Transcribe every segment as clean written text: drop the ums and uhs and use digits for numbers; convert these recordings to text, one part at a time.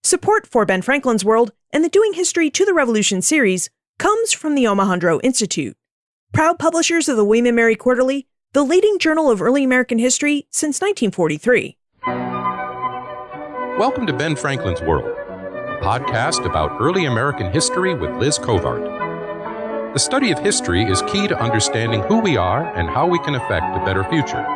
Support for Ben Franklin's World and the Doing History to the Revolution series comes from the Omohundro Institute, proud publishers of the William and Mary Quarterly, the leading journal of early American history since 1943. Welcome to Ben Franklin's World, a podcast about early American history with Liz Covart. The study of history is key to understanding who we are and how we can affect a better future.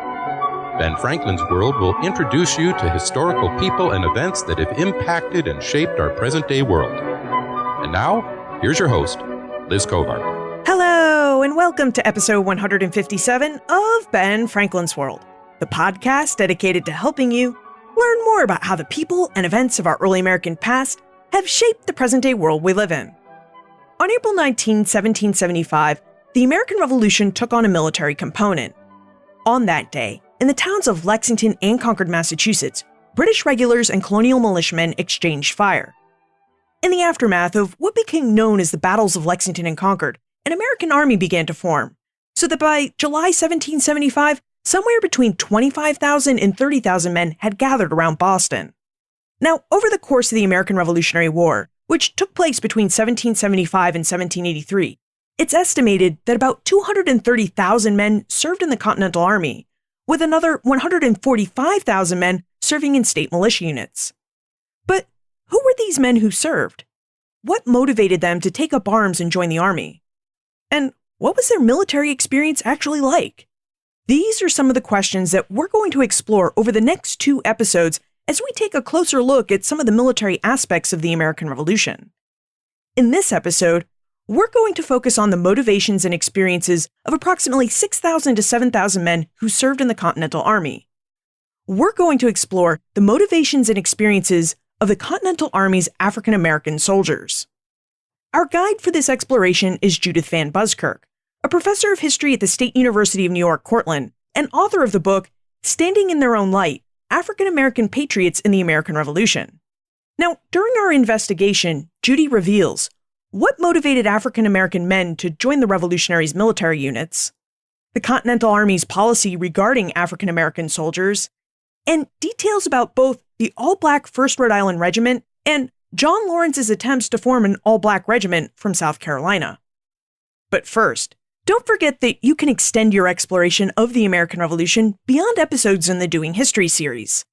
Ben Franklin's World will introduce you to historical people and events that have impacted and shaped our present-day world. And now, here's your host, Liz Covart. Hello, and welcome to episode 157 of Ben Franklin's World, the podcast dedicated to helping you learn more about how the people and events of our early American past have shaped the present-day world we live in. On April 19, 1775, the American Revolution took on a military component. On that day, in the towns of Lexington and Concord, Massachusetts, British regulars and colonial militiamen exchanged fire. In the aftermath of what became known as the Battles of Lexington and Concord, an American army began to form, so that by July 1775, somewhere between 25,000 and 30,000 men had gathered around Boston. Now, over the course of the American Revolutionary War, which took place between 1775 and 1783, it's estimated that about 230,000 men served in the Continental Army, with another 145,000 men serving in state militia units. But who were these men who served? What motivated them to take up arms and join the army? And what was their military experience actually like? These are some of the questions that we're going to explore over the next 2 episodes as we take a closer look at some of the military aspects of the American Revolution. In this episode, we're going to focus on the motivations and experiences of approximately 6,000 to 7,000 men who served in the Continental Army. We're going to explore the motivations and experiences of the Continental Army's African American soldiers. Our guide for this exploration is Judith Van Buskirk, a professor of history at the State University of New York, Cortland, and author of the book Standing in Their Own Light, African American Patriots in the American Revolution. Now, during our investigation, Judy reveals what motivated African American men to join the Revolutionaries' military units, the Continental Army's policy regarding African American soldiers, and details about both the all-black 1st Rhode Island Regiment and John Lawrence's attempts to form an all-black regiment from South Carolina. But first, don't forget that you can extend your exploration of the American Revolution beyond episodes in the Doing History series.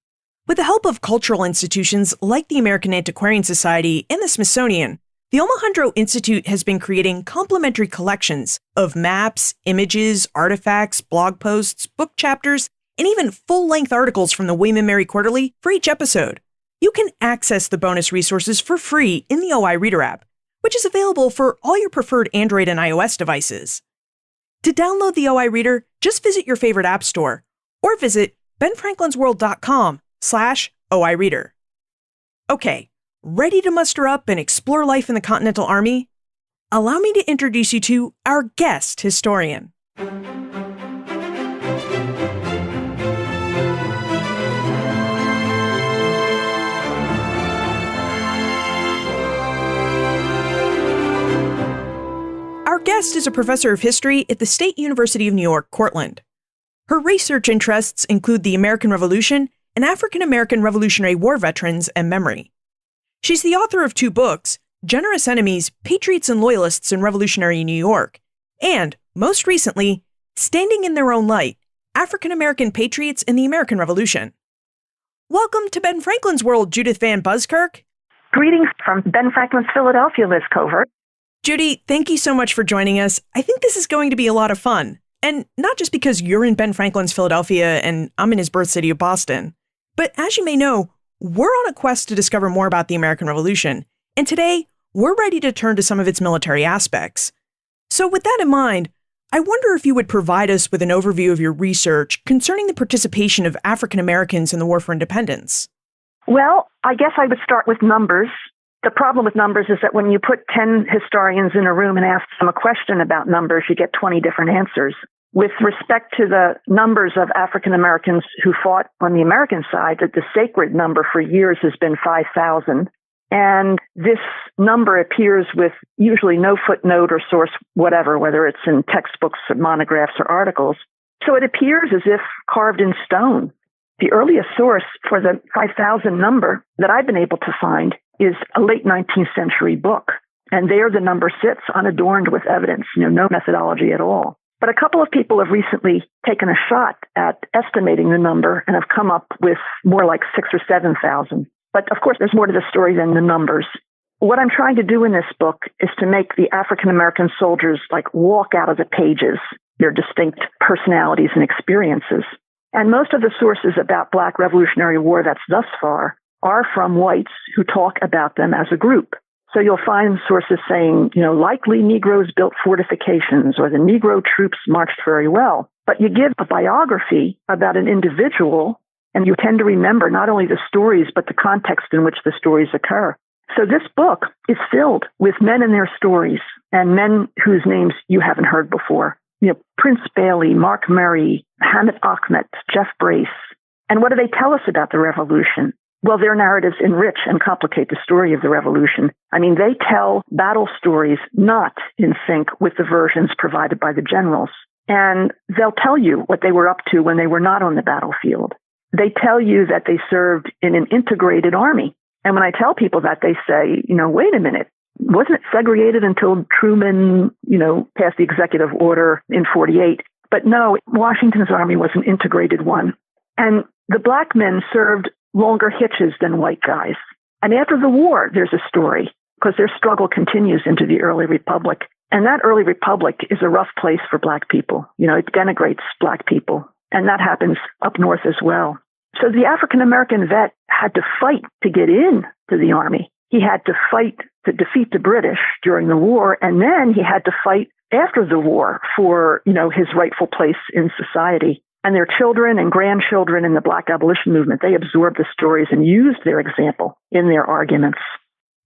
With the help of cultural institutions like the American Antiquarian Society and the Smithsonian, the Omohundro Institute has been creating complementary collections of maps, images, artifacts, blog posts, book chapters, and even full-length articles from the William and Mary Quarterly for each episode. You can access the bonus resources for free in the OI Reader app, which is available for all your preferred Android and iOS devices. To download the OI Reader, just visit your favorite app store or visit benfranklinsworld.com/OI Reader. Okay, ready to muster up and explore life in the Continental Army? Allow me to introduce you to our guest historian. Our guest is a professor of history at the State University of New York, Cortland. Her research interests include the American Revolution and African American Revolutionary War veterans and memory. She's the author of 2 books, Generous Enemies, Patriots and Loyalists in Revolutionary New York, and, most recently, Standing in Their Own Light, African American Patriots in the American Revolution. Welcome to Ben Franklin's World, Judith Van Buskirk. Greetings from Ben Franklin's Philadelphia, Liz Covart. Judy, thank you so much for joining us. I think this is going to be a lot of fun. And not just because you're in Ben Franklin's Philadelphia and I'm in his birth city of Boston, but as you may know, we're on a quest to discover more about the American Revolution. And today, we're ready to turn to some of its military aspects. So with that in mind, I wonder if you would provide us with an overview of your research concerning the participation of African Americans in the War for Independence. Well, I guess I would start with numbers. The problem with numbers is that when you put 10 historians in a room and ask them a question about numbers, you get 20 different answers. With respect to the numbers of African Americans who fought on the American side, that the sacred number for years has been 5,000. And this number appears with usually no footnote or source whatever, whether it's in textbooks or monographs or articles. So it appears as if carved in stone. The earliest source for the 5,000 number that I've been able to find is a late 19th century book. And there the number sits unadorned with evidence, no methodology at all. But a couple of people have recently taken a shot at estimating the number and have come up with more like 6,000 or 7,000. But of course, there's more to the story than the numbers. What I'm trying to do in this book is to make the African American soldiers walk out of the pages, their distinct personalities and experiences. And most of the sources about Black Revolutionary War vets thus far are from whites who talk about them as a group. So you'll find sources saying, likely Negroes built fortifications or the Negro troops marched very well. But you give a biography about an individual and you tend to remember not only the stories, but the context in which the stories occur. So this book is filled with men and their stories and men whose names you haven't heard before. Prince Bailey, Mark Murray, Hamid Ahmed, Jeff Brace. And what do they tell us about the revolution? Well, their narratives enrich and complicate the story of the revolution. They tell battle stories not in sync with the versions provided by the generals. And they'll tell you what they were up to when they were not on the battlefield. They tell you that they served in an integrated army. And when I tell people that, they say, wait a minute, wasn't it segregated until Truman, passed the executive order in 48? But no, Washington's army was an integrated one. And the Black men served longer hitches than white guys. And after the war, there's a story, because their struggle continues into the early republic. And that early republic is a rough place for Black people. It denigrates Black people. And that happens up north as well. So the African-American vet had to fight to get in to the army. He had to fight to defeat the British during the war. And then he had to fight after the war for, his rightful place in society. And their children and grandchildren in the Black abolition movement, they absorbed the stories and used their example in their arguments.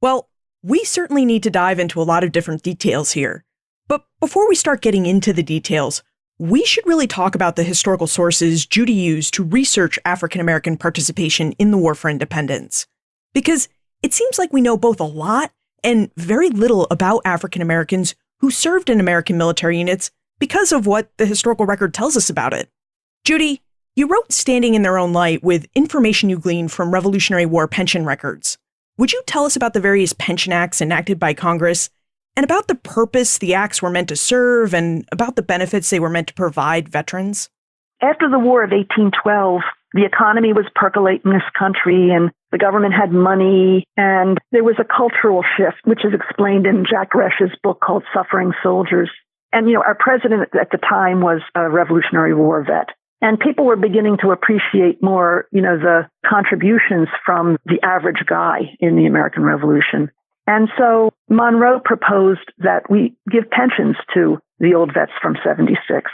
Well, we certainly need to dive into a lot of different details here. But before we start getting into the details, we should really talk about the historical sources Judy used to research African-American participation in the War for Independence. Because it seems like we know both a lot and very little about African-Americans who served in American military units because of what the historical record tells us about it. Judy, you wrote Standing in Their Own Light with information you gleaned from Revolutionary War pension records. Would you tell us about the various pension acts enacted by Congress and about the purpose the acts were meant to serve and about the benefits they were meant to provide veterans? After the War of 1812, the economy was percolating in this country and the government had money and there was a cultural shift, which is explained in Jack Resch's book called Suffering Soldiers. And, our president at the time was a Revolutionary War vet. And people were beginning to appreciate more, the contributions from the average guy in the American Revolution. And so Monroe proposed that we give pensions to the old vets from 76.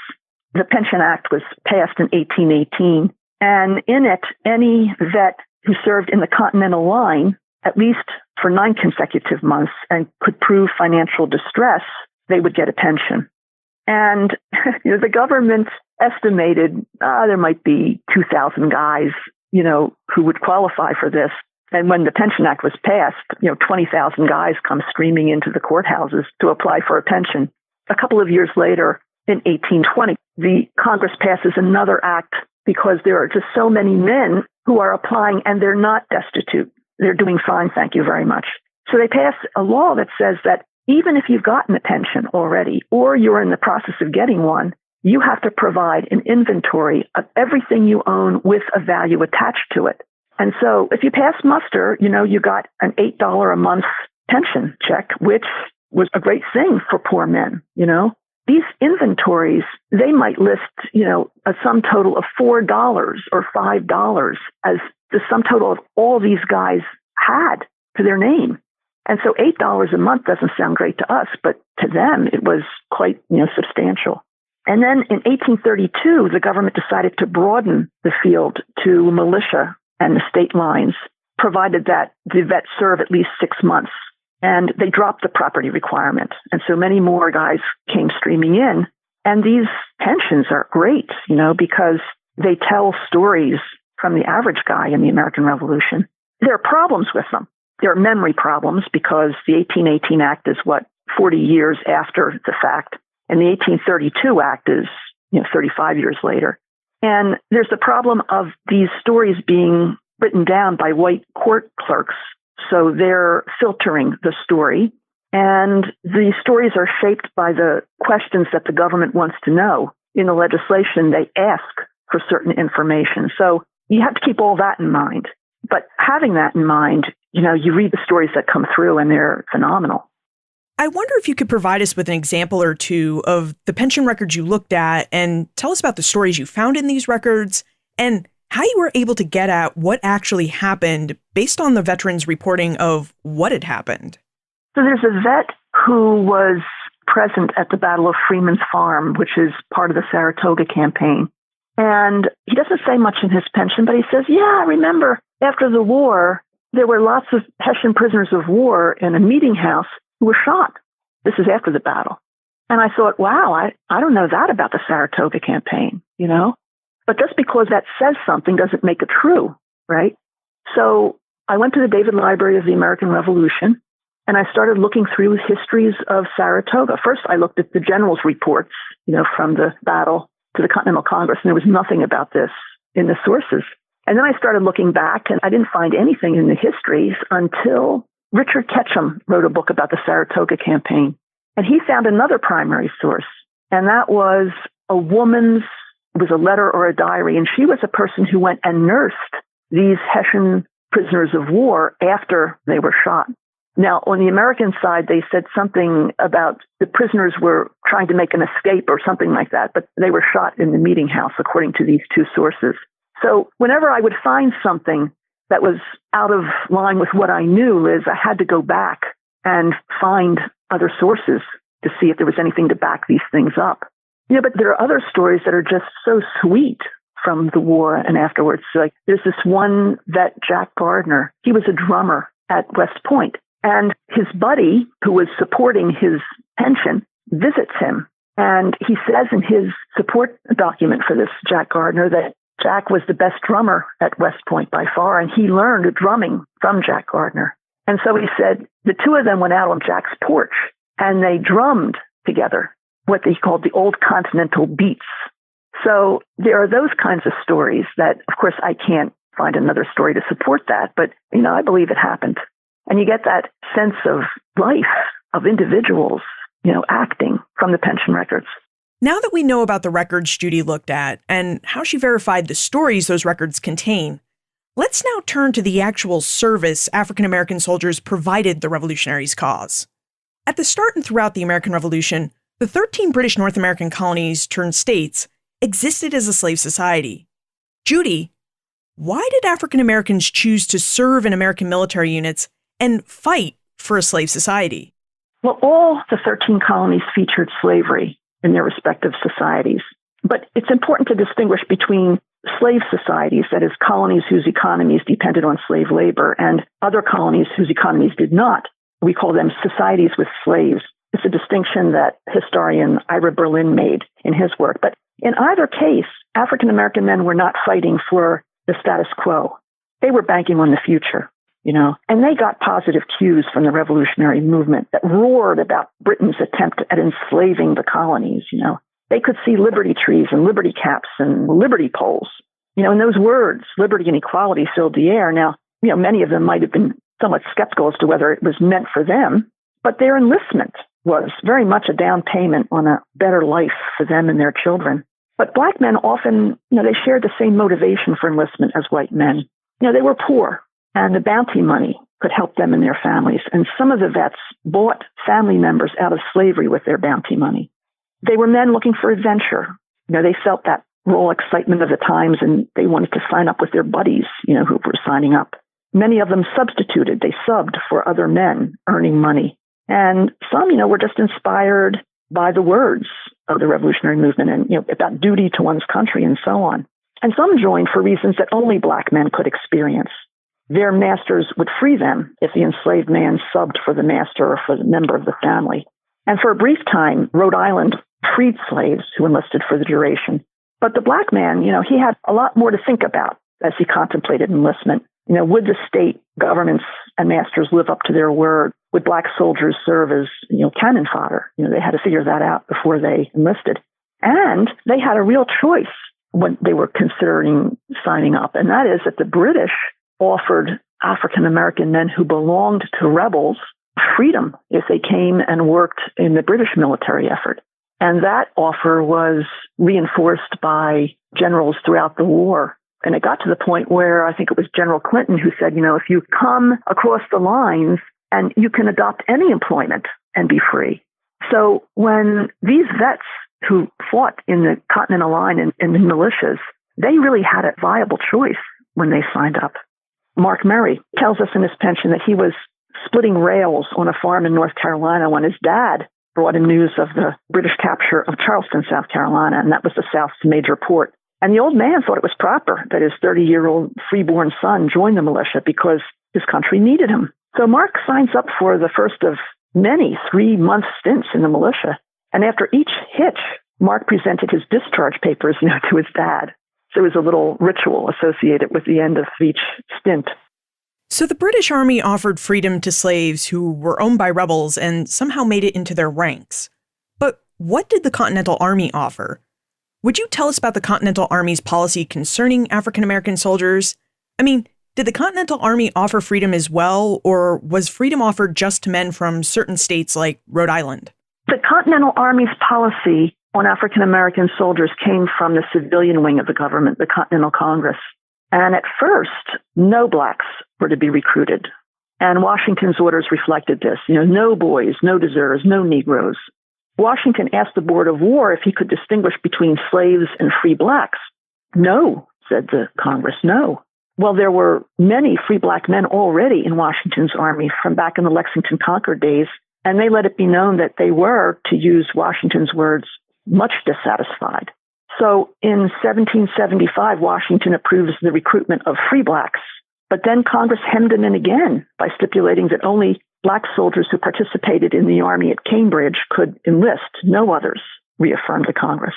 The Pension Act was passed in 1818. And in it, any vet who served in the Continental line, at least for 9 consecutive months, and could prove financial distress, they would get a pension. And the government estimated there might be 2,000 guys, who would qualify for this. And when the Pension Act was passed, 20,000 guys come streaming into the courthouses to apply for a pension. A couple of years later, in 1820, the Congress passes another act because there are just so many men who are applying and they're not destitute. They're doing fine, thank you very much. So they pass a law that says that even if you've gotten a pension already or you're in the process of getting one, you have to provide an inventory of everything you own with a value attached to it. And so if you pass muster, you got an $8 a month pension check, which was a great thing for poor men, These inventories, they might list, a sum total of $4 or $5 as the sum total of all these guys had to their name. And so $8 a month doesn't sound great to us, but to them it was quite, substantial. And then in 1832, the government decided to broaden the field to militia and the state lines, provided that the vets serve at least 6 months. And they dropped the property requirement. And so many more guys came streaming in. And these pensions are great, because they tell stories from the average guy in the American Revolution. There are problems with them. There are memory problems because the 1818 Act is 40 years after the fact. And the 1832 Act is, 35 years later. And there's the problem of these stories being written down by white court clerks. So they're filtering the story. And the stories are shaped by the questions that the government wants to know. In the legislation, they ask for certain information. So you have to keep all that in mind. But having that in mind, you read the stories that come through and they're phenomenal. I wonder if you could provide us with an example or two of the pension records you looked at and tell us about the stories you found in these records and how you were able to get at what actually happened based on the veterans' reporting of what had happened. So there's a vet who was present at the Battle of Freeman's Farm, which is part of the Saratoga campaign. And he doesn't say much in his pension, but he says, I remember after the war, there were lots of Hessian prisoners of war in a meeting house who were shot. This is after the battle. And I thought, wow, I don't know that about the Saratoga campaign, But just because that says something doesn't make it true, right? So I went to the David Library of the American Revolution, and I started looking through histories of Saratoga. First, I looked at the general's reports, from the battle to the Continental Congress, and there was nothing about this in the sources. And then I started looking back, and I didn't find anything in the histories until Richard Ketchum wrote a book about the Saratoga campaign. And he found another primary source, and that was a woman's, it was a letter or a diary, and she was a person who went and nursed these Hessian prisoners of war after they were shot. Now, on the American side, they said something about the prisoners were trying to make an escape or something like that, but they were shot in the meeting house, according to these two sources. So whenever I would find something that was out of line with what I knew, Liz, I had to go back and find other sources to see if there was anything to back these things up. But there are other stories that are just so sweet from the war and afterwards. Like there's this one vet, Jack Gardner. He was a drummer at West Point. And his buddy, who was supporting his pension, visits him. And he says in his support document for this Jack Gardner that Jack was the best drummer at West Point by far, and he learned drumming from Jack Gardner. And so he said the two of them went out on Jack's porch, and they drummed together, what they called the old Continental beats. So there are those kinds of stories that, of course, I can't find another story to support that, but, I believe it happened. And you get that sense of life, of individuals, acting from the pension records. Now that we know about the records Judy looked at and how she verified the stories those records contain, let's now turn to the actual service African-American soldiers provided the Revolutionaries' cause. At the start and throughout the American Revolution, the 13 British North American colonies turned states existed as a slave society. Judy, why did African-Americans choose to serve in American military units and fight for a slave society? Well, all the 13 colonies featured slavery in their respective societies. But it's important to distinguish between slave societies, that is, colonies whose economies depended on slave labor, and other colonies whose economies did not. We call them societies with slaves. It's a distinction that historian Ira Berlin made in his work. But in either case, African-American men were not fighting for the status quo. They were banking on the future. And they got positive cues from the revolutionary movement that roared about Britain's attempt at enslaving the colonies. They could see liberty trees and liberty caps and liberty poles. And those words, liberty and equality, filled the air. Now, many of them might have been somewhat skeptical as to whether it was meant for them, but their enlistment was very much a down payment on a better life for them and their children. But Black men often, they shared the same motivation for enlistment as white men. They were poor. And the bounty money could help them and their families. And some of the vets bought family members out of slavery with their bounty money. They were men looking for adventure. They felt that raw excitement of the times, and they wanted to sign up with their buddies, who were signing up. Many of them substituted. They subbed for other men earning money. And some, were just inspired by the words of the revolutionary movement and, about duty to one's country and so on. And some joined for reasons that only Black men could experience. Their masters would free them if the enslaved man subbed for the master or for the member of the family. And for a brief time, Rhode Island freed slaves who enlisted for the duration. But the Black man, he had a lot more to think about as he contemplated enlistment. Would the state governments and masters live up to their word? Would Black soldiers serve as, cannon fodder? They had to figure that out before they enlisted. And they had a real choice when they were considering signing up. And that is that the British offered African American men who belonged to rebels freedom if they came and worked in the British military effort. And that offer was reinforced by generals throughout the war. And it got to the point where I think it was General Clinton who said, if you come across the lines and you can adopt any employment and be free. So when these vets who fought in the Continental Line and in the militias, they really had a viable choice when they signed up. Mark Murray tells us in his pension that he was splitting rails on a farm in North Carolina when his dad brought him news of the British capture of Charleston, South Carolina, and that was the South's major port. And the old man thought it was proper that his 30-year-old freeborn son join the militia because his country needed him. So Mark signs up for the first of many 3-month stints in the militia. And after each hitch, Mark presented his discharge papers, to his dad. So it was a little ritual associated with the end of each stint. So the British Army offered freedom to slaves who were owned by rebels and somehow made it into their ranks. But what did the Continental Army offer? Would you tell us about the Continental Army's policy concerning African American soldiers? I mean, did the Continental Army offer freedom as well, or was freedom offered just to men from certain states like Rhode Island? The Continental Army's policy on African American soldiers came from the civilian wing of the government, the Continental Congress. And at first, no blacks were to be recruited. And Washington's orders reflected this. No boys, no deserters, no Negroes. Washington asked the Board of War if he could distinguish between slaves and free blacks. No, said the Congress, no. Well, there were many free black men already in Washington's army from back in the Lexington Concord days, and they let it be known that they were, to use Washington's words, much dissatisfied. So in 1775, Washington approves the recruitment of free blacks, but then Congress hemmed him in again by stipulating that only black soldiers who participated in the army at Cambridge could enlist, no others, reaffirmed the Congress.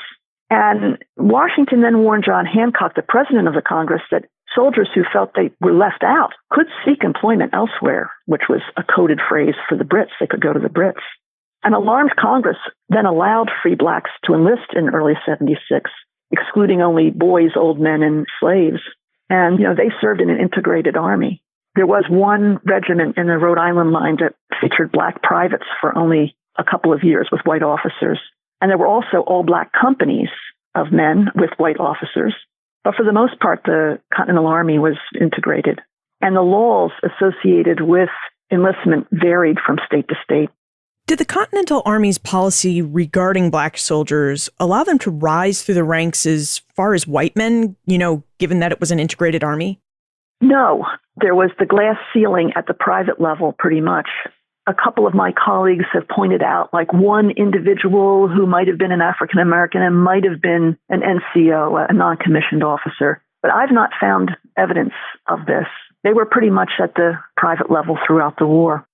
And Washington then warned John Hancock, the president of the Congress, that soldiers who felt they were left out could seek employment elsewhere, which was a coded phrase for the Brits. They could go to the Brits. An alarmed Congress then allowed free blacks to enlist in early 76, excluding only boys, old men, and slaves. And, they served in an integrated army. There was one regiment in the Rhode Island line that featured black privates for only a couple of years with white officers. And there were also all-black companies of men with white officers. But for the most part, the Continental Army was integrated. And the laws associated with enlistment varied from state to state. Did the Continental Army's policy regarding black soldiers allow them to rise through the ranks as far as white men, given that it was an integrated army? No, there was the glass ceiling at the private level pretty much. A couple of my colleagues have pointed out, like one individual who might have been an African American and might have been an NCO, a non-commissioned officer. But I've not found evidence of this. They were pretty much at the private level throughout the war.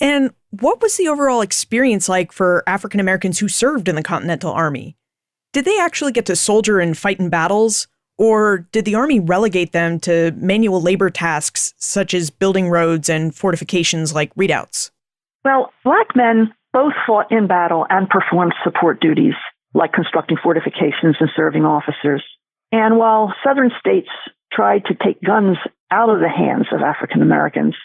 And what was the overall experience like for African Americans who served in the Continental Army? Did they actually get to soldier and fight in battles? Or did the Army relegate them to manual labor tasks such as building roads and fortifications like redoubts? Well, black men both fought in battle and performed support duties, like constructing fortifications and serving officers. And while Southern states tried to take guns out of the hands of African Americans,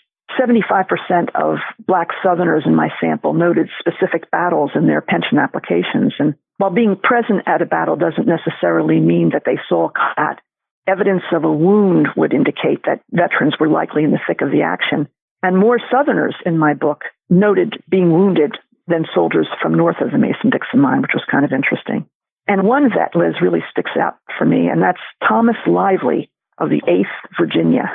75% of black Southerners in my sample noted specific battles in their pension applications. And while being present at a battle doesn't necessarily mean that they saw combat, evidence of a wound would indicate that veterans were likely in the thick of the action. And more Southerners in my book noted being wounded than soldiers from north of the Mason-Dixon line, which was kind of interesting. And one vet, Liz, really sticks out for me, and that's Thomas Lively of the 8th Virginia.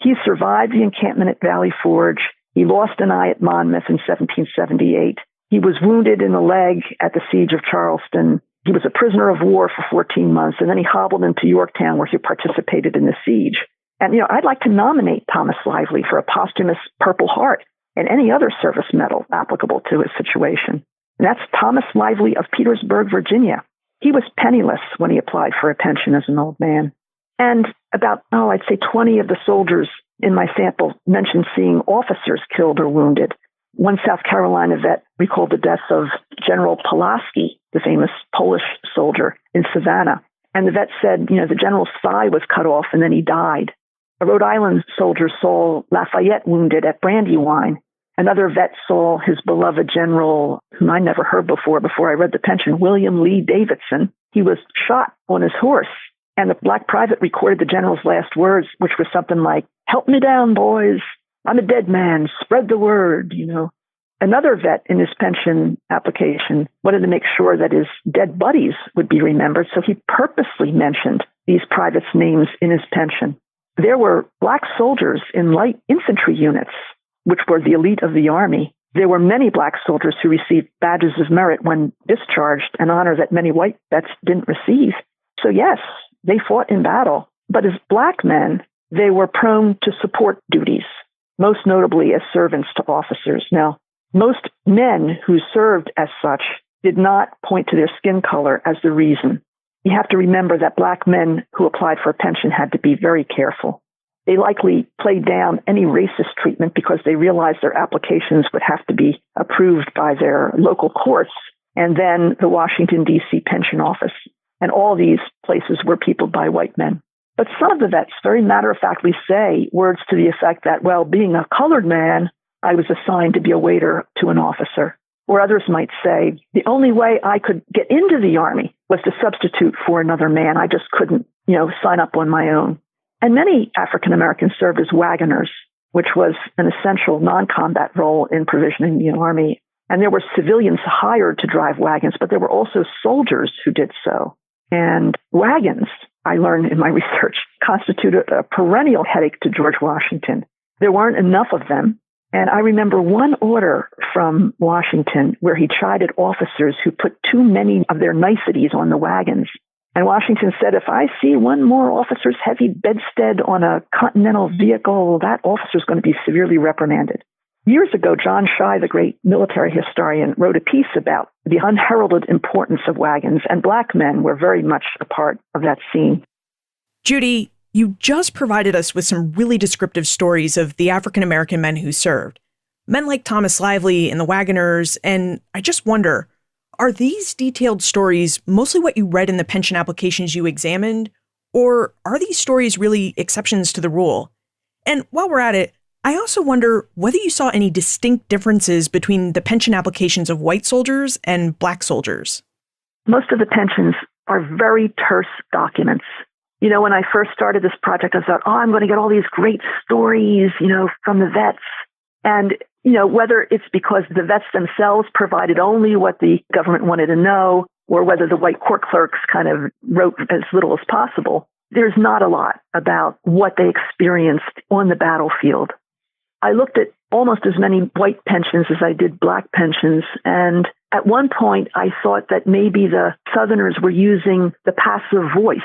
He survived the encampment at Valley Forge. He lost an eye at Monmouth in 1778. He was wounded in the leg at the siege of Charleston. He was a prisoner of war for 14 months, and then he hobbled into Yorktown where he participated in the siege. And, I'd like to nominate Thomas Lively for a posthumous Purple Heart and any other service medal applicable to his situation. And that's Thomas Lively of Petersburg, Virginia. He was penniless when he applied for a pension as an old man. And about, I'd say 20 of the soldiers in my sample mentioned seeing officers killed or wounded. One South Carolina vet recalled the death of General Pulaski, the famous Polish soldier, in Savannah. And the vet said, the general's thigh was cut off and then he died. A Rhode Island soldier saw Lafayette wounded at Brandywine. Another vet saw his beloved general, whom I never heard before I read the pension, William Lee Davidson. He was shot on his horse, and the black private recorded the general's last words, which was something like, "Help me down, boys. I'm a dead man. Spread the word," Another vet in his pension application wanted to make sure that his dead buddies would be remembered, so he purposely mentioned these privates' names in his pension. There were black soldiers in light infantry units, which were the elite of the Army. There were many black soldiers who received badges of merit when discharged, an honor that many white vets didn't receive. So yes, they fought in battle, but as black men, they were prone to support duties, most notably as servants to officers. Now, most men who served as such did not point to their skin color as the reason. You have to remember that black men who applied for a pension had to be very careful. They likely played down any racist treatment because they realized their applications would have to be approved by their local courts and then the Washington, D.C. pension office. And all these places were peopled by white men. But some of the vets very matter-of-factly say words to the effect that, well, being a colored man, I was assigned to be a waiter to an officer. Or others might say, the only way I could get into the Army was to substitute for another man. I just couldn't, sign up on my own. And many African Americans served as wagoners, which was an essential non-combat role in provisioning the Army. And there were civilians hired to drive wagons, but there were also soldiers who did so. And wagons, I learned in my research, constituted a perennial headache to George Washington. There weren't enough of them. And I remember one order from Washington where he chided officers who put too many of their niceties on the wagons. And Washington said, if I see one more officer's heavy bedstead on a Continental vehicle, that officer's going to be severely reprimanded. Years ago, John Shai, the great military historian, wrote a piece about the unheralded importance of wagons, and black men were very much a part of that scene. Judy, you just provided us with some really descriptive stories of the African American men who served. Men like Thomas Lively and the Wagoners, and I just wonder, are these detailed stories mostly what you read in the pension applications you examined, or are these stories really exceptions to the rule? And while we're at it, I also wonder whether you saw any distinct differences between the pension applications of white soldiers and black soldiers. Most of the pensions are very terse documents. When I first started this project, I thought, I'm going to get all these great stories, from the vets. And, whether it's because the vets themselves provided only what the government wanted to know, or whether the white court clerks kind of wrote as little as possible, there's not a lot about what they experienced on the battlefield. I looked at almost as many white pensions as I did black pensions. And at one point, I thought that maybe the Southerners were using the passive voice.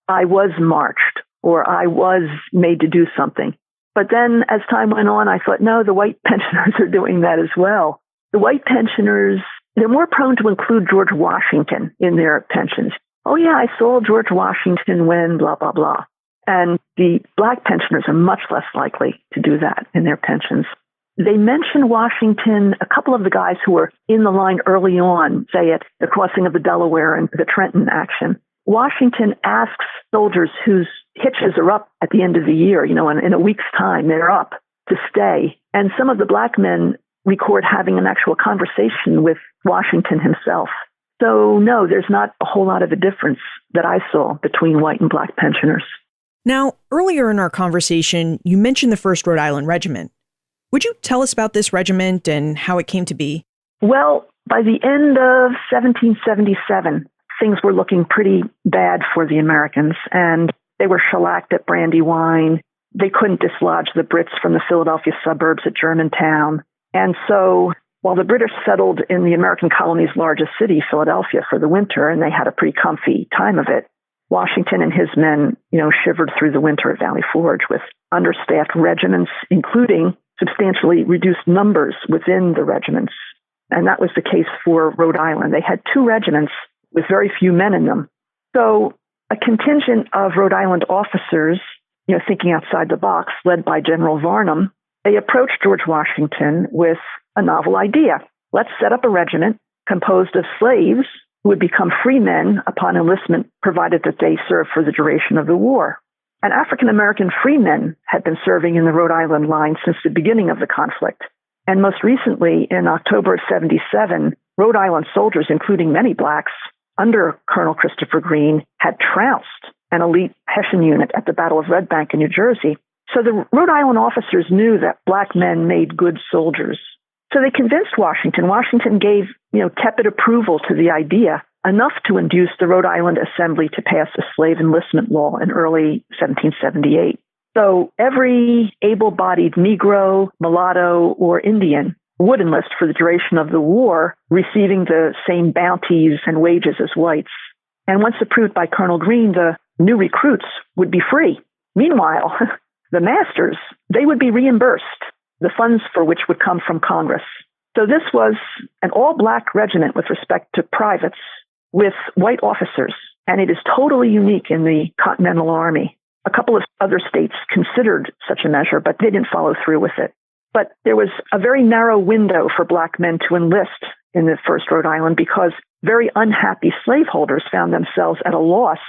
I was marched, or I was made to do something. But then as time went on, I thought, no, the white pensioners are doing that as well. The white pensioners, they're more prone to include George Washington in their pensions. Oh yeah, I saw George Washington when blah, blah, blah. And the black pensioners are much less likely to do that in their pensions. They mention Washington, a couple of the guys who were in the line early on, say at the crossing of the Delaware and the Trenton action. Washington asks soldiers whose hitches are up at the end of the year, in a week's time, they're up, to stay. And some of the black men record having an actual conversation with Washington himself. So no, there's not a whole lot of a difference that I saw between white and black pensioners. Now, earlier in our conversation, you mentioned the 1st Rhode Island Regiment. Would you tell us about this regiment and how it came to be? Well, by the end of 1777, things were looking pretty bad for the Americans, and they were shellacked at Brandywine. They couldn't dislodge the Brits from the Philadelphia suburbs at Germantown. And so while the British settled in the American colony's largest city, Philadelphia, for the winter, and they had a pretty comfy time of it, Washington and his men, shivered through the winter at Valley Forge with understaffed regiments, including substantially reduced numbers within the regiments. And that was the case for Rhode Island. They had 2 regiments with very few men in them. So a contingent of Rhode Island officers, thinking outside the box, led by General Varnum, they approached George Washington with a novel idea. Let's set up a regiment composed of slaves who would become free men upon enlistment, provided that they served for the duration of the war. And African-American freemen had been serving in the Rhode Island line since the beginning of the conflict. And most recently, in October of 77, Rhode Island soldiers, including many blacks, under Colonel Christopher Green, had trounced an elite Hessian unit at the Battle of Red Bank in New Jersey. So the Rhode Island officers knew that black men made good soldiers. So they convinced Washington. Washington gave, tepid approval to the idea, enough to induce the Rhode Island Assembly to pass a slave enlistment law in early 1778. So every able-bodied Negro, mulatto, or Indian would enlist for the duration of the war, receiving the same bounties and wages as whites. And once approved by Colonel Green, the new recruits would be free. Meanwhile, the masters, they would be reimbursed, the funds for which would come from Congress. So this was an all-black regiment with respect to privates with white officers, and it is totally unique in the Continental Army. A couple of other states considered such a measure, but they didn't follow through with it. But there was a very narrow window for black men to enlist in the first Rhode Island because very unhappy slaveholders found themselves at a loss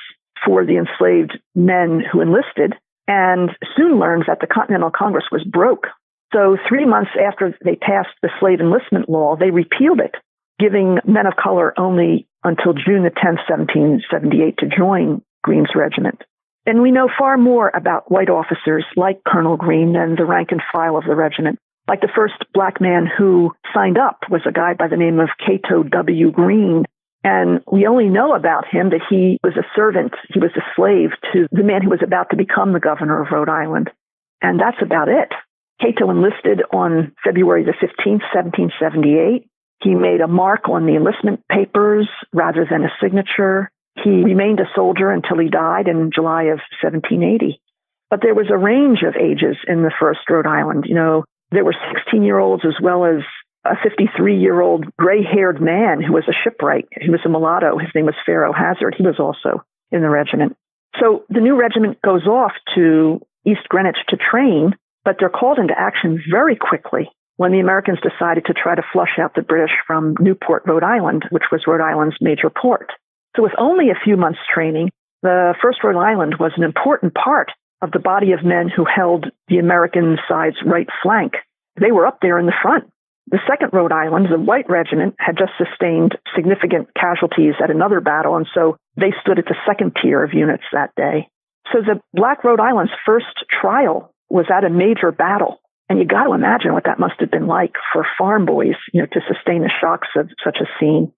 for the enslaved men who enlisted and soon learned that the Continental Congress was broke. So 3 months after they passed the slave enlistment law, they repealed it, giving men of color only until June the 10th, 1778 to join Green's regiment. And we know far more about white officers like Colonel Green than the rank and file of the regiment. Like the first black man who signed up was a guy by the name of Cato W. Green. And we only know about him that he was a servant, he was a slave to the man who was about to become the governor of Rhode Island. And that's about it. Cato enlisted on February the 15th, 1778. He made a mark on the enlistment papers rather than a signature. He remained a soldier until he died in July of 1780. But there was a range of ages in the first Rhode Island. There were 16-year-olds as well as a 53-year-old gray-haired man who was a shipwright. He was a mulatto. His name was Pharaoh Hazard. He was also in the regiment. So the new regiment goes off to East Greenwich to train, but they're called into action very quickly when the Americans decided to try to flush out the British from Newport, Rhode Island, which was Rhode Island's major port. So with only a few months' training, the first Rhode Island was an important part of the body of men who held the American side's right flank. They were up there in the front. The second Rhode Island, the white regiment, had just sustained significant casualties at another battle, and so they stood at the second tier of units that day. So the Black Rhode Island's first trial was at a major battle. And you got to imagine what that must have been like for farm boys, to sustain the shocks of such a scene.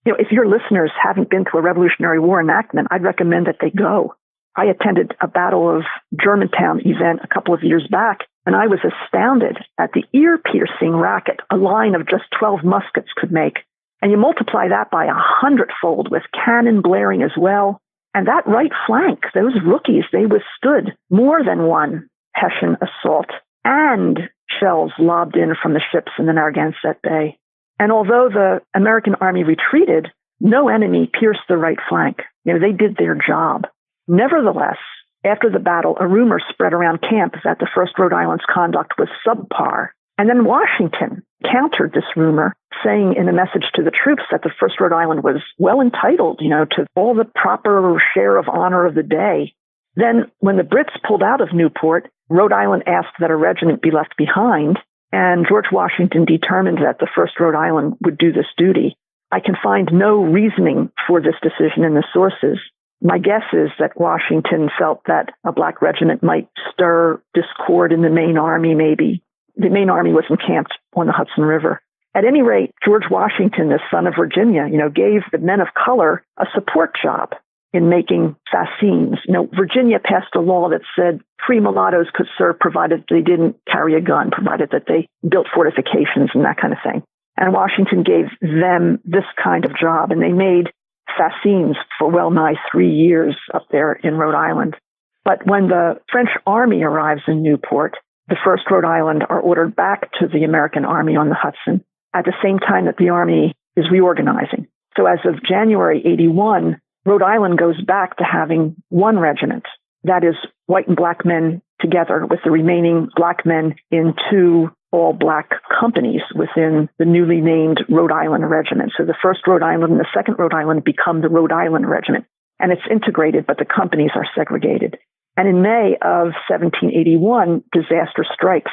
If your listeners haven't been to a Revolutionary War enactment, I'd recommend that they go. I attended a Battle of Germantown event a couple of years back, and I was astounded at the ear-piercing racket a line of just 12 muskets could make. And you multiply that by 100-fold with cannon blaring as well. And that right flank, those rookies, they withstood more than one Hessian assault and shells lobbed in from the ships in the Narragansett Bay. And although the American Army retreated, no enemy pierced the right flank. They did their job. Nevertheless, after the battle, a rumor spread around camp that the first Rhode Island's conduct was subpar. And then Washington countered this rumor, saying in a message to the troops that the first Rhode Island was well entitled, to all the proper share of honor of the day. Then when the Brits pulled out of Newport, Rhode Island asked that a regiment be left behind, and George Washington determined that the first Rhode Island would do this duty. I can find no reasoning for this decision in the sources. My guess is that Washington felt that a black regiment might stir discord in the main army, maybe. The main army was encamped on the Hudson River. At any rate, George Washington, the son of Virginia, gave the men of color a support job in making fascines. Virginia passed a law that said free mulattoes could serve provided they didn't carry a gun, provided that they built fortifications and that kind of thing. And Washington gave them this kind of job, and they made fascines for well nigh 3 years up there in Rhode Island. But when the French army arrives in Newport, the first Rhode Island are ordered back to the American Army on the Hudson at the same time that the Army is reorganizing. So as of January 81, Rhode Island goes back to having one regiment, that is white and black men together with the remaining black men in two all-black companies within the newly named Rhode Island Regiment. So the first Rhode Island and the second Rhode Island become the Rhode Island Regiment. And it's integrated, but the companies are segregated. And in May of 1781, disaster strikes.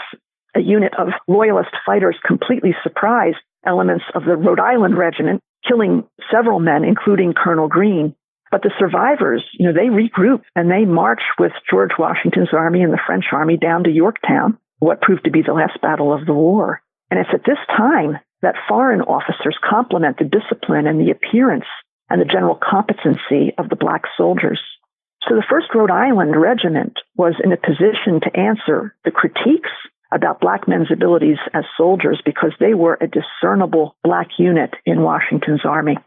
A unit of Loyalist fighters completely surprised elements of the Rhode Island Regiment, killing several men, including Colonel Greene. But the survivors, they regroup and they march with George Washington's army and the French army down to Yorktown, what proved to be the last battle of the war. And it's at this time that foreign officers compliment the discipline and the appearance and the general competency of the black soldiers. So the 1st Rhode Island Regiment was in a position to answer the critiques about black men's abilities as soldiers because they were a discernible black unit in Washington's army.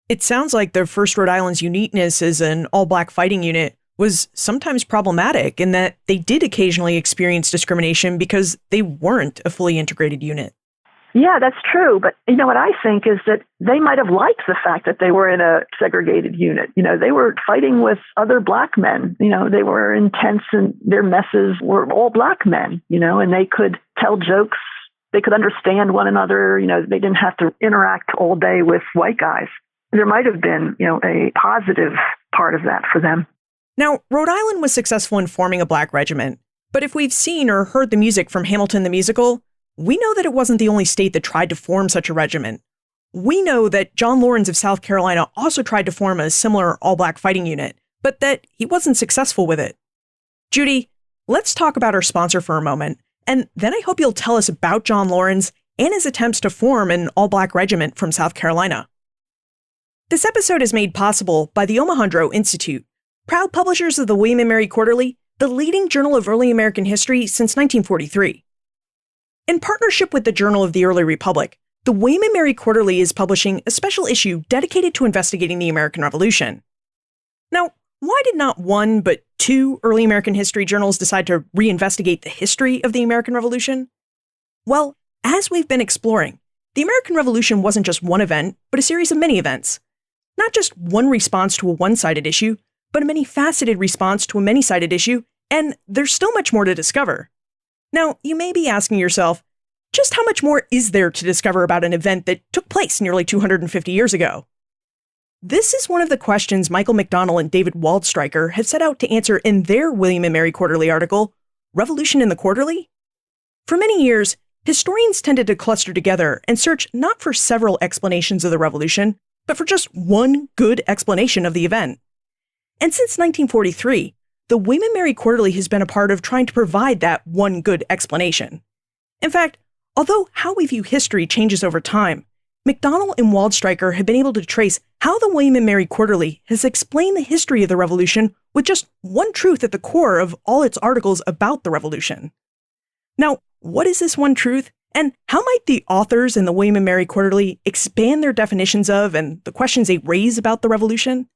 It sounds like the 1st Rhode Island's uniqueness as an all-black fighting unit was sometimes problematic in that they did occasionally experience discrimination because they weren't a fully integrated unit. Yeah, that's true. But what I think is that they might have liked the fact that they were in a segregated unit. They were fighting with other black men. They were intense and their messes were all black men, and they could tell jokes. They could understand one another. They didn't have to interact all day with white guys. There might have been, a positive part of that for them. Now, Rhode Island was successful in forming a black regiment. But if we've seen or heard the music from Hamilton the Musical, we know that it wasn't the only state that tried to form such a regiment. We know that John Laurens of South Carolina also tried to form a similar all-black fighting unit, but that he wasn't successful with it. Judy, let's talk about our sponsor for a moment, and then I hope you'll tell us about John Laurens and his attempts to form an all-black regiment from South Carolina. This episode is made possible by the Omohundro Institute, proud publishers of the William and Mary Quarterly, the leading journal of early American history since 1943. In partnership with the Journal of the Early Republic, the William and Mary Quarterly is publishing a special issue dedicated to investigating the American Revolution. Now, why did not one but two early American history journals decide to reinvestigate the history of the American Revolution? Well, as we've been exploring, the American Revolution wasn't just one event, but a series of many events. Not just one response to a one-sided issue, but a many-faceted response to a many-sided issue, and there's still much more to discover. Now, you may be asking yourself, just how much more is there to discover about an event that took place nearly 250 years ago? This is one of the questions Michael McDonnell and David Waldstreicher have set out to answer in their William and Mary Quarterly article, Revolution in the Quarterly? For many years, historians tended to cluster together and search not for several explanations of the revolution, but for just one good explanation of the event. And since 1943, the William and Mary Quarterly has been a part of trying to provide that one good explanation. In fact, although how we view history changes over time, McDonnell and Waldstreicher have been able to trace how the William and Mary Quarterly has explained the history of the Revolution with just one truth at the core of all its articles about the Revolution. Now, what is this one truth, and how might the authors in the William and Mary Quarterly expand their definitions of and the questions they raise about the Revolution?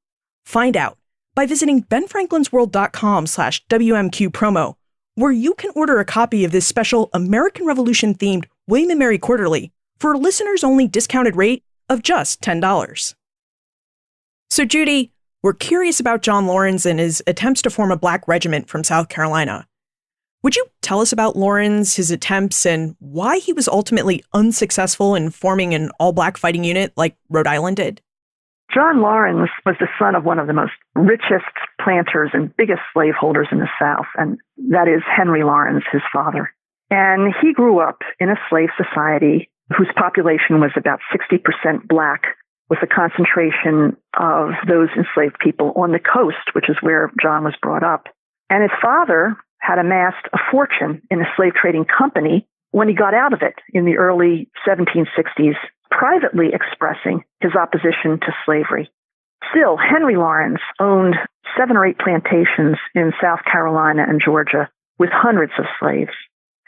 Find out by visiting benfranklinsworld.com/WMQ promo, where you can order a copy of this special American Revolution-themed William and Mary Quarterly for a listeners-only discounted rate of just $10. So Judy, we're curious about John Laurens and his attempts to form a black regiment from South Carolina. Would you tell us about Laurens, his attempts, and why he was ultimately unsuccessful in forming an all-black fighting unit like Rhode Island did? John Laurens was the son of one of the most richest planters and biggest slaveholders in the South, and that is Henry Laurens, his father. And he grew up in a slave society whose population was about 60% black, with a concentration of those enslaved people on the coast, which is where John was brought up. And his father had amassed a fortune in a slave trading company when he got out of it in the early 1760s, privately expressing his opposition to slavery. Still, Henry Laurens owned 7 or 8 plantations in South Carolina and Georgia with hundreds of slaves.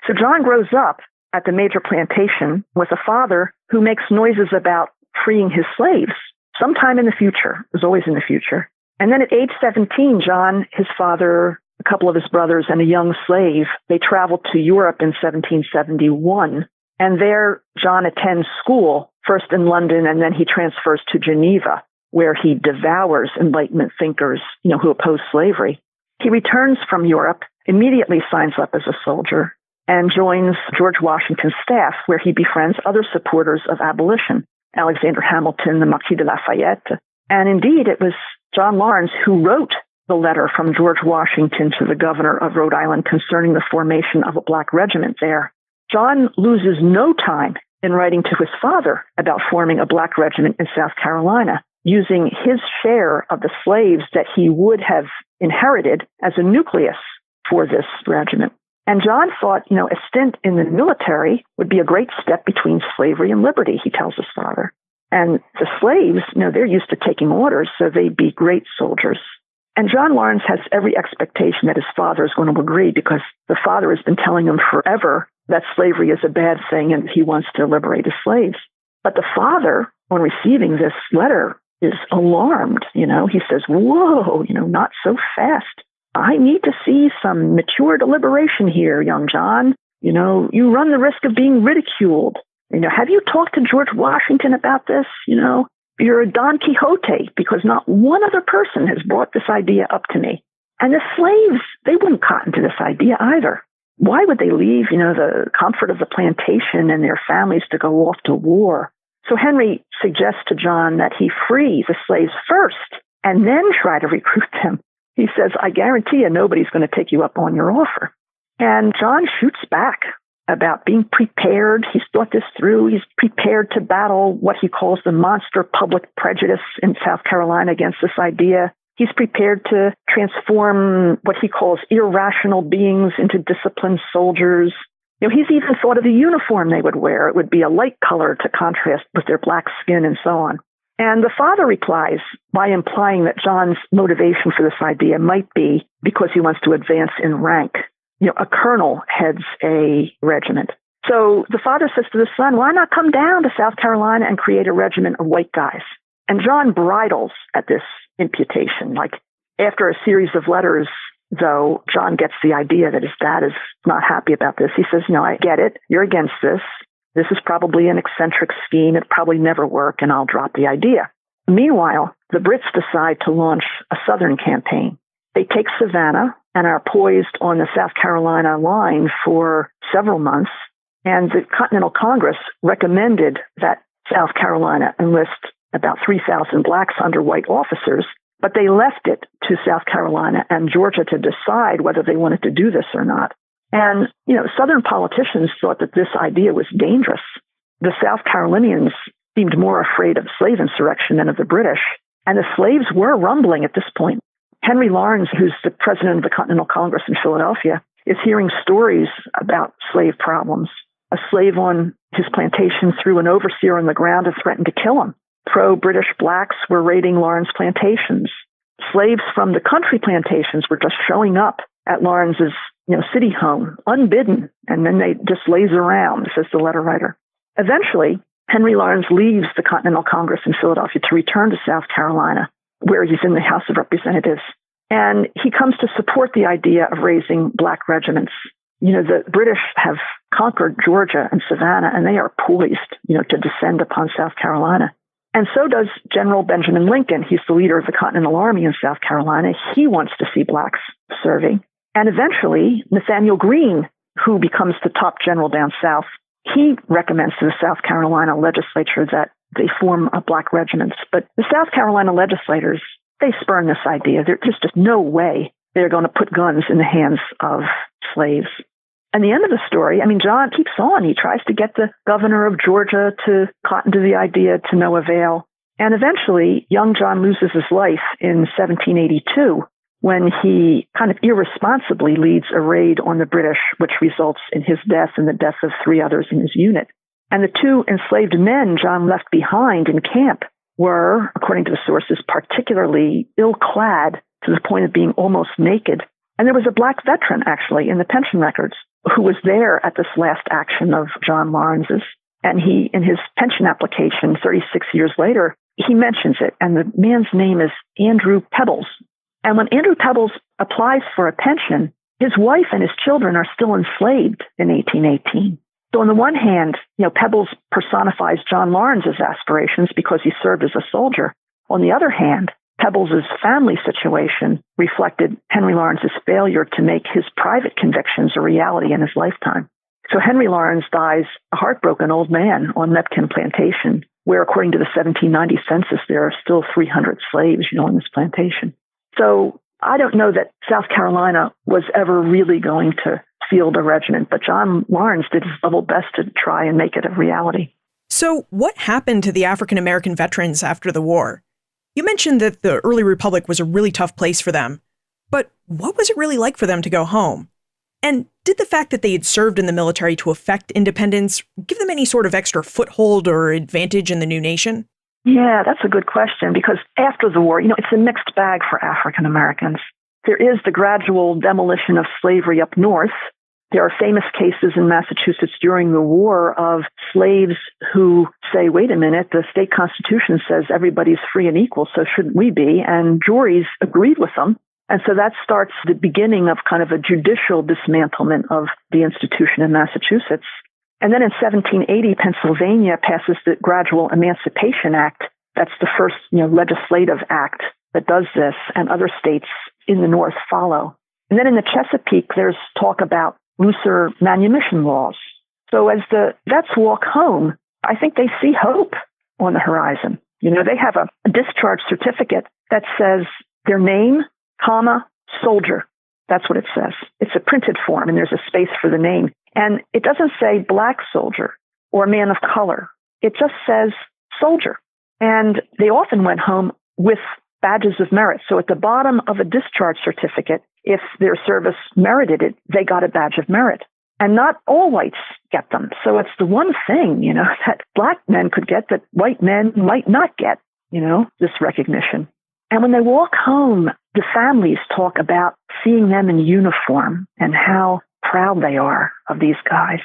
So John grows up at the major plantation with a father who makes noises about freeing his slaves sometime in the future. It was always in the future. And then at age 17, John, his father, a couple of his brothers, and a young slave, they traveled to Europe in 1771. And there, John attends school, first in London, and then he transfers to Geneva, where he devours Enlightenment thinkers, who oppose slavery. He returns from Europe, immediately signs up as a soldier, and joins George Washington's staff, where he befriends other supporters of abolition, Alexander Hamilton, the Marquis de Lafayette. And indeed, it was John Laurens who wrote the letter from George Washington to the governor of Rhode Island concerning the formation of a black regiment there, John loses no time in writing to his father about forming a black regiment in South Carolina, using his share of the slaves that he would have inherited as a nucleus for this regiment. And John thought, a stint in the military would be a great step between slavery and liberty, he tells his father. And the slaves, they're used to taking orders, so they'd be great soldiers. And John Lawrence has every expectation that his father is going to agree, because the father has been telling him forever that slavery is a bad thing and he wants to liberate his slaves. But the father, on receiving this letter, is alarmed. He says, whoa, not so fast. I need to see some mature deliberation here, young John. You run the risk of being ridiculed. Have you talked to George Washington about this? You're a Don Quixote, because not one other person has brought this idea up to me. And the slaves, they wouldn't cotton to this idea either. Why would they leave, the comfort of the plantation and their families to go off to war? So Henry suggests to John that he free the slaves first and then try to recruit them. He says, I guarantee you nobody's going to take you up on your offer. And John shoots back about being prepared. He's thought this through. He's prepared to battle what he calls the monster public prejudice in South Carolina against this idea. He's prepared to transform what he calls irrational beings into disciplined soldiers. He's even thought of the uniform they would wear. It would be a light color to contrast with their black skin and so on. And the father replies by implying that John's motivation for this idea might be because he wants to advance in rank. A colonel heads a regiment. So the father says to the son, why not come down to South Carolina and create a regiment of white guys? And John bridles at this imputation. After a series of letters, though, John gets the idea that his dad is not happy about this. He says, no, I get it. You're against this. This is probably an eccentric scheme. It'd probably never work, and I'll drop the idea. Meanwhile, the Brits decide to launch a southern campaign. They take Savannah and are poised on the South Carolina line for several months. And the Continental Congress recommended that South Carolina enlist about 3,000 blacks under white officers, but they left it to South Carolina and Georgia to decide whether they wanted to do this or not. And, Southern politicians thought that this idea was dangerous. The South Carolinians seemed more afraid of slave insurrection than of the British, and the slaves were rumbling at this point. Henry Lawrence, who's the president of the Continental Congress in Philadelphia, is hearing stories about slave problems. A slave on his plantation threw an overseer on the ground and threatened to kill him. Pro-British blacks were raiding Lawrence plantations. Slaves from the country plantations were just showing up at Lawrence's city home, unbidden, and then they just laze around, says the letter writer. Eventually, Henry Lawrence leaves the Continental Congress in Philadelphia to return to South Carolina, where he's in the House of Representatives. And he comes to support the idea of raising black regiments. The British have conquered Georgia and Savannah, and they are poised, to descend upon South Carolina. And so does General Benjamin Lincoln. He's the leader of the Continental Army in South Carolina. He wants to see blacks serving. And eventually, Nathaniel Greene, who becomes the top general down south, he recommends to the South Carolina legislature that they form black regiments. But the South Carolina legislators, they spurn this idea. There's just no way they're going to put guns in the hands of slaves. And the end of the story, John keeps on. He tries to get the governor of Georgia to cotton to the idea to no avail. And eventually, young John loses his life in 1782 when he kind of irresponsibly leads a raid on the British, which results in his death and the death of 3 others in his unit. And the 2 enslaved men John left behind in camp were, according to the sources, particularly ill-clad to the point of being almost naked. And there was a black veteran, actually, in the pension records who was there at this last action of John Lawrence's. And he, in his pension application 36 years later, he mentions it. And the man's name is Andrew Pebbles. And when Andrew Pebbles applies for a pension, his wife and his children are still enslaved in 1818. So on the one hand, Pebbles personifies John Lawrence's aspirations because he served as a soldier. On the other hand, Pebbles' family situation reflected Henry Lawrence's failure to make his private convictions a reality in his lifetime. So Henry Lawrence dies a heartbroken old man on Mepkin Plantation, where according to the 1790 census, there are still 300 slaves, on this plantation. So I don't know that South Carolina was ever really going to field a regiment, but John Lawrence did his level best to try and make it a reality. So what happened to the African American veterans after the war? You mentioned that the early republic was a really tough place for them, but what was it really like for them to go home? And did the fact that they had served in the military to effect independence give them any sort of extra foothold or advantage in the new nation? Yeah, that's a good question, because after the war, it's a mixed bag for African Americans. There is the gradual demolition of slavery up north. There are famous cases in Massachusetts during the war of slaves who say, wait a minute, the state constitution says everybody's free and equal, so shouldn't we be? And juries agreed with them. And so that starts the beginning of kind of a judicial dismantlement of the institution in Massachusetts. And then in 1780, Pennsylvania passes the Gradual Emancipation Act. That's the first, legislative act that does this, and other states in the North follow. And then in the Chesapeake, there's talk about looser manumission laws. So as the vets walk home, I think they see hope on the horizon. They have a discharge certificate that says their name, comma, soldier. That's what it says. It's a printed form, and there's a space for the name. And it doesn't say black soldier or man of color. It just says soldier. And they often went home with badges of merit. So at the bottom of a discharge certificate, if their service merited it, they got a badge of merit. And not all whites get them. So it's the one thing, that black men could get that white men might not get, this recognition. And when they walk home, the families talk about seeing them in uniform and how proud they are of these guys.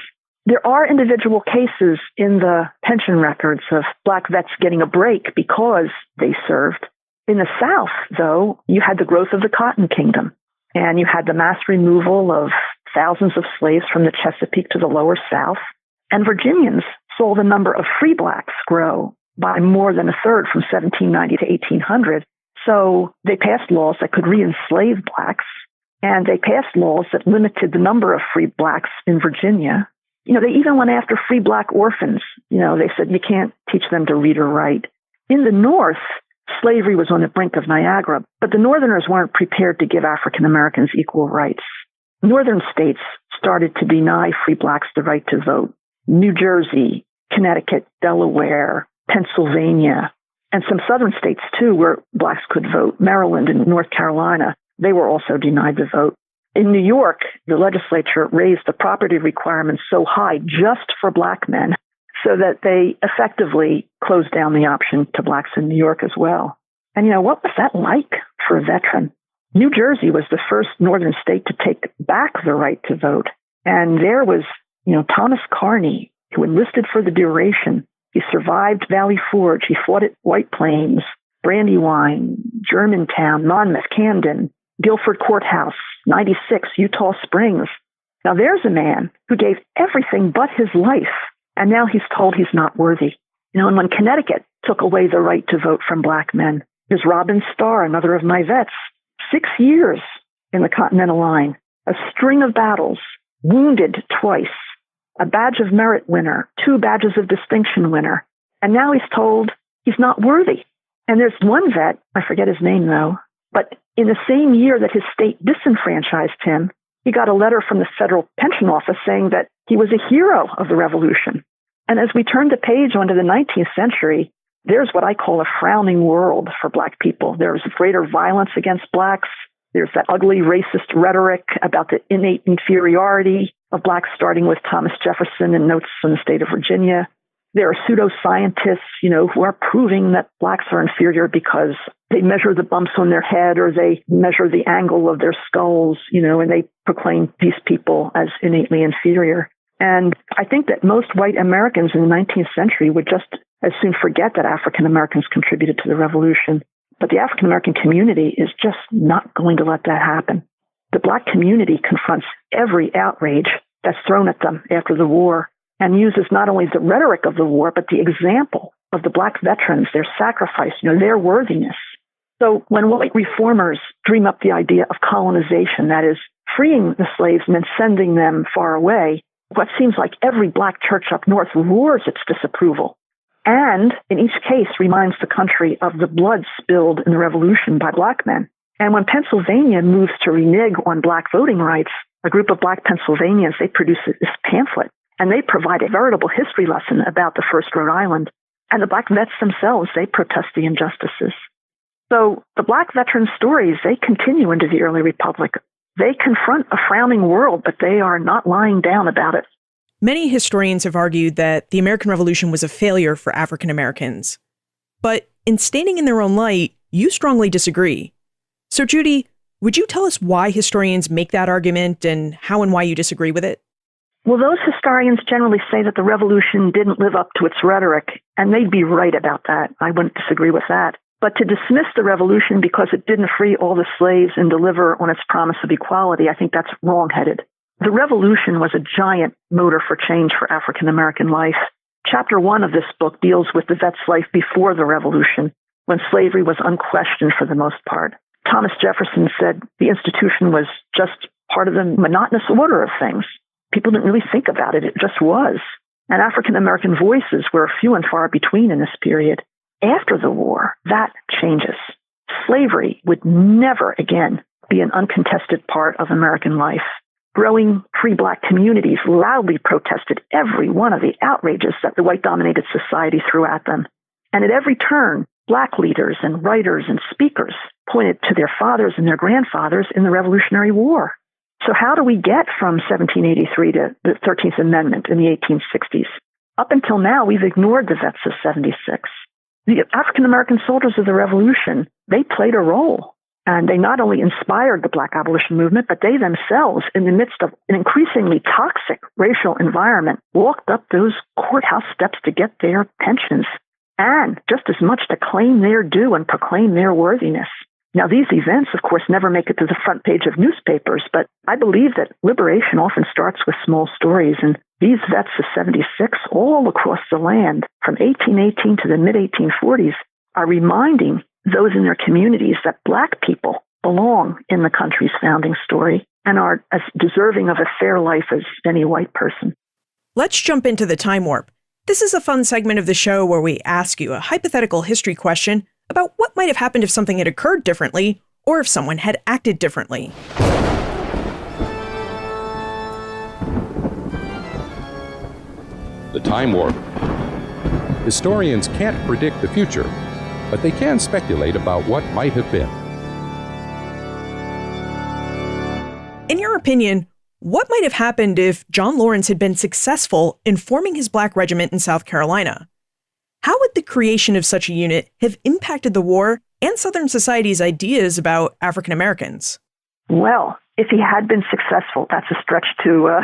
There are individual cases in the pension records of black vets getting a break because they served. In the South, though, you had the growth of the Cotton Kingdom, and you had the mass removal of thousands of slaves from the Chesapeake to the lower South. And Virginians saw the number of free blacks grow by more than a third from 1790 to 1800. So they passed laws that could re-enslave blacks, and they passed laws that limited the number of free blacks in Virginia. They even went after free black orphans. They said you can't teach them to read or write. In the North, slavery was on the brink of Niagara, but the Northerners weren't prepared to give African Americans equal rights. Northern states started to deny free blacks the right to vote. New Jersey, Connecticut, Delaware, Pennsylvania, and some southern states, too, where blacks could vote. Maryland and North Carolina, they were also denied the vote. In New York, the legislature raised the property requirements so high just for black men so that they effectively closed down the option to blacks in New York as well. And, what was that like for a veteran? New Jersey was the first northern state to take back the right to vote. And there was, Thomas Carney, who enlisted for the duration. He survived Valley Forge. He fought at White Plains, Brandywine, Germantown, Monmouth, Camden, Guilford Courthouse, 96, Eutaw Springs. Now there's a man who gave everything but his life, and now he's told he's not worthy. And when Connecticut took away the right to vote from black men, there's Robin Starr, another of my vets, 6 years in the Continental line, a string of battles, wounded twice, a badge of merit winner, 2 badges of distinction winner, and now he's told he's not worthy. And there's one vet, I forget his name though, but in the same year that his state disenfranchised him, he got a letter from the federal pension office saying that he was a hero of the revolution. And as we turn the page onto the 19th century, there's what I call a frowning world for black people. There's greater violence against blacks. There's that ugly racist rhetoric about the innate inferiority of blacks, starting with Thomas Jefferson and Notes from the state of Virginia. There are pseudoscientists, who are proving that blacks are inferior because they measure the bumps on their head or they measure the angle of their skulls, and they proclaim these people as innately inferior. And I think that most white Americans in the 19th century would just as soon forget that African Americans contributed to the revolution. But the African American community is just not going to let that happen. The black community confronts every outrage that's thrown at them after the war and uses not only the rhetoric of the war, but the example of the black veterans, their sacrifice, their worthiness. So when white reformers dream up the idea of colonization, that is, freeing the slaves and then sending them far away, what seems like every black church up north roars its disapproval. And in each case reminds the country of the blood spilled in the revolution by black men. And when Pennsylvania moves to renege on black voting rights, a group of black Pennsylvanians, they produce this pamphlet, and they provide a veritable history lesson about the first Rhode Island. And the black vets themselves, they protest the injustices. So the black veteran stories, they continue into the early republic. They confront a frowning world, but they are not lying down about it. Many historians have argued that the American Revolution was a failure for African Americans. But in standing in their own light, you strongly disagree. So Judy, would you tell us why historians make that argument and how and why you disagree with it? Well, those historians generally say that the revolution didn't live up to its rhetoric, and they'd be right about that. I wouldn't disagree with that. But to dismiss the revolution because it didn't free all the slaves and deliver on its promise of equality, I think that's wrong-headed. The revolution was a giant motor for change for African American life. Chapter 1 of this book deals with the vet's life before the revolution, when slavery was unquestioned for the most part. Thomas Jefferson said the institution was just part of the monotonous order of things. People didn't really think about it. It just was. And African American voices were few and far between in this period. After the war, that changes. Slavery would never again be an uncontested part of American life. Growing free black communities loudly protested every one of the outrages that the white-dominated society threw at them. And at every turn, black leaders and writers and speakers pointed to their fathers and their grandfathers in the Revolutionary War. So how do we get from 1783 to the 13th Amendment in the 1860s? Up until now, we've ignored the vets of 76. The African-American soldiers of the Revolution, they played a role. And they not only inspired the Black abolition movement, but they themselves, in the midst of an increasingly toxic racial environment, walked up those courthouse steps to get their pensions, and just as much to claim their due and proclaim their worthiness. Now, these events, of course, never make it to the front page of newspapers, but I believe that liberation often starts with small stories, and these vets of 76 all across the land, from 1818 to the mid-1840s, are reminding those in their communities that black people belong in the country's founding story and are as deserving of a fair life as any white person. Let's jump into the time warp. This is a fun segment of the show where we ask you a hypothetical history question about what might have happened if something had occurred differently or if someone had acted differently. The time warp. Historians can't predict the future, but they can speculate about what might have been. In your opinion, what might have happened if John Lawrence had been successful in forming his black regiment in South Carolina? How would the creation of such a unit have impacted the war and Southern society's ideas about African Americans? Well, if he had been successful, that's a stretch to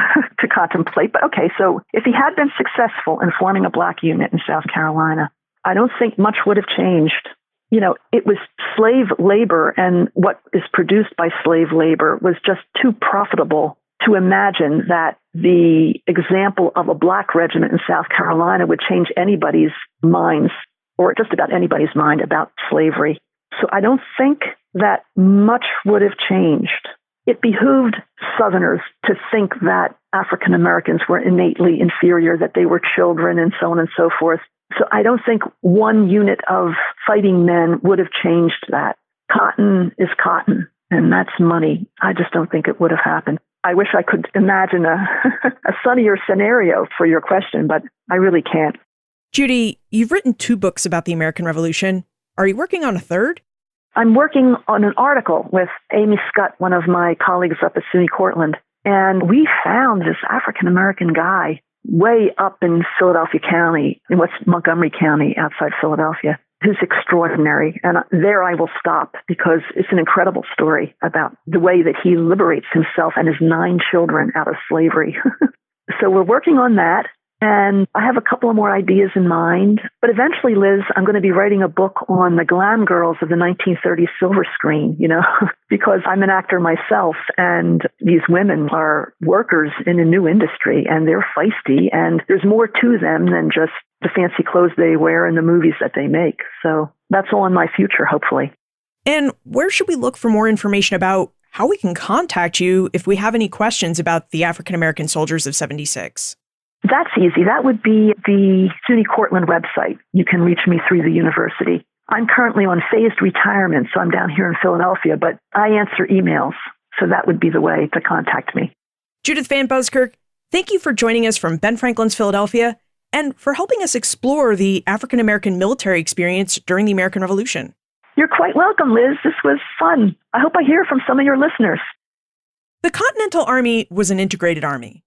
contemplate. But okay, so if he had been successful in forming a black unit in South Carolina, I don't think much would have changed. You know, it was slave labor, and what is produced by slave labor was just too profitable to imagine that the example of a black regiment in South Carolina would change anybody's minds, or just about anybody's mind, about slavery. So I don't think that much would have changed. It behooved Southerners to think that African Americans were innately inferior, that they were children, and so on and so forth. So I don't think one unit of fighting men would have changed that. Cotton is cotton, and that's money. I just don't think it would have happened. I wish I could imagine a sunnier scenario for your question, but I really can't. Judy, you've written 2 books about the American Revolution. Are you working on a third? I'm working on an article with Amy Scott, one of my colleagues up at SUNY Cortland, and we found this African-American guy way up in Philadelphia County, in what's Montgomery County outside Philadelphia, who's extraordinary. And there I will stop because it's an incredible story about the way that he liberates himself and his 9 children out of slavery. So we're working on that. And I have a couple of more ideas in mind. But eventually, Liz, I'm going to be writing a book on the glam girls of the 1930s silver screen, you know, because I'm an actor myself. And these women are workers in a new industry, and they're feisty. And there's more to them than just the fancy clothes they wear and the movies that they make. So that's all in my future, hopefully. And where should we look for more information about how we can contact you if we have any questions about the African American soldiers of 76? That's easy. That would be the SUNY Cortland website. You can reach me through the university. I'm currently on phased retirement, so I'm down here in Philadelphia, but I answer emails. So that would be the way to contact me. Judith Van Buskirk, thank you for joining us from Ben Franklin's Philadelphia and for helping us explore the African American military experience during the American Revolution. You're quite welcome, Liz. This was fun. I hope I hear from some of your listeners. The Continental Army was an integrated army.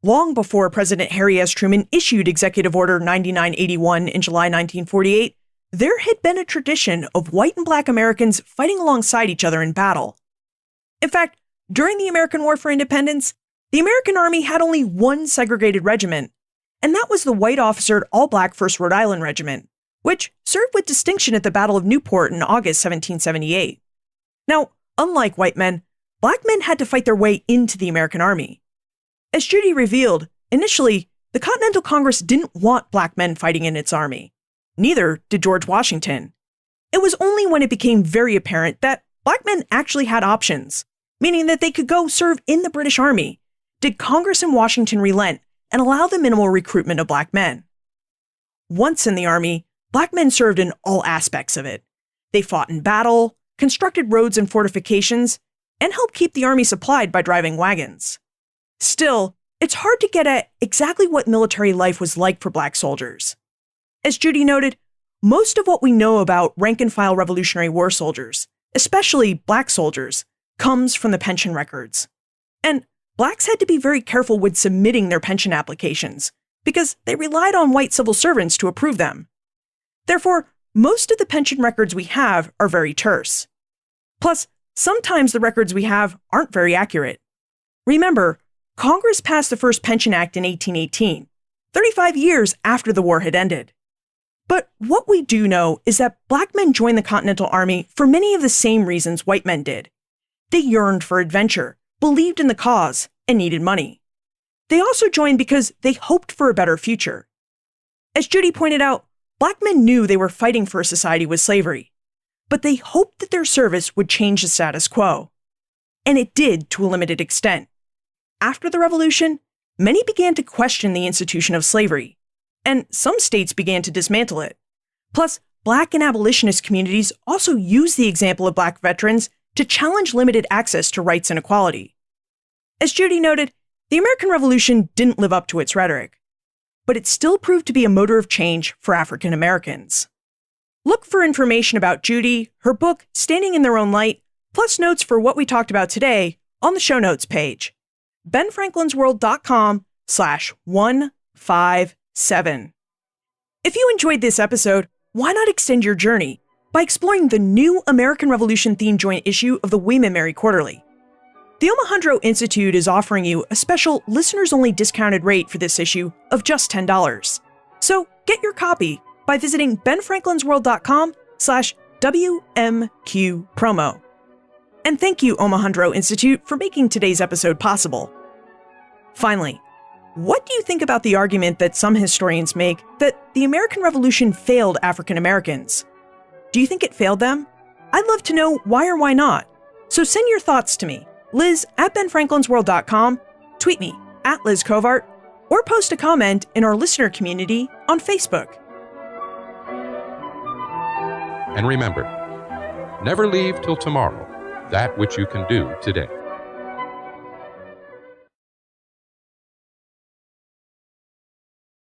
Long before President Harry S. Truman issued Executive Order 9981 in July 1948, there had been a tradition of white and black Americans fighting alongside each other in battle. In fact, during the American War for Independence, the American Army had only one segregated regiment, and that was the white officered all-black 1st Rhode Island Regiment, which served with distinction at the Battle of Newport in August 1778. Now, unlike white men, black men had to fight their way into the American Army. As Judy revealed, initially, the Continental Congress didn't want black men fighting in its army. Neither did George Washington. It was only when it became very apparent that black men actually had options, meaning that they could go serve in the British Army, did Congress and Washington relent and allow the minimal recruitment of black men. Once in the Army, black men served in all aspects of it. They fought in battle, constructed roads and fortifications, and helped keep the Army supplied by driving wagons. Still, it's hard to get at exactly what military life was like for black soldiers. As Judy noted, most of what we know about rank-and-file Revolutionary War soldiers, especially black soldiers, comes from the pension records. And blacks had to be very careful with submitting their pension applications because they relied on white civil servants to approve them. Therefore, most of the pension records we have are very terse. Plus, sometimes the records we have aren't very accurate. Remember, Congress passed the first Pension Act in 1818, 35 years after the war had ended. But what we do know is that black men joined the Continental Army for many of the same reasons white men did. They yearned for adventure, believed in the cause, and needed money. They also joined because they hoped for a better future. As Judy pointed out, black men knew they were fighting for a society with slavery, but they hoped that their service would change the status quo. And it did to a limited extent. After the Revolution, many began to question the institution of slavery, and some states began to dismantle it. Plus, black and abolitionist communities also used the example of black veterans to challenge limited access to rights and equality. As Judy noted, the American Revolution didn't live up to its rhetoric, but it still proved to be a motor of change for African Americans. Look for information about Judy, her book, Standing in Their Own Light, plus notes for what we talked about today on the show notes page, benfranklinsworld.com/157. If you enjoyed this episode, why not extend your journey by exploring the new American Revolution-themed joint issue of the William and Mary Quarterly? The Omohundro Institute is offering you a special listeners-only discounted rate for this issue of just $10. So get your copy by visiting benfranklinsworld.com/WMQ promo. And thank you, Omohundro Institute, for making today's episode possible. Finally, what do you think about the argument that some historians make that the American Revolution failed African Americans? Do you think it failed them? I'd love to know why or why not. So send your thoughts to me, Liz at benfranklinsworld.com, tweet me at Liz Covart, or post a comment in our listener community on Facebook. And remember, never leave till tomorrow that which you can do today.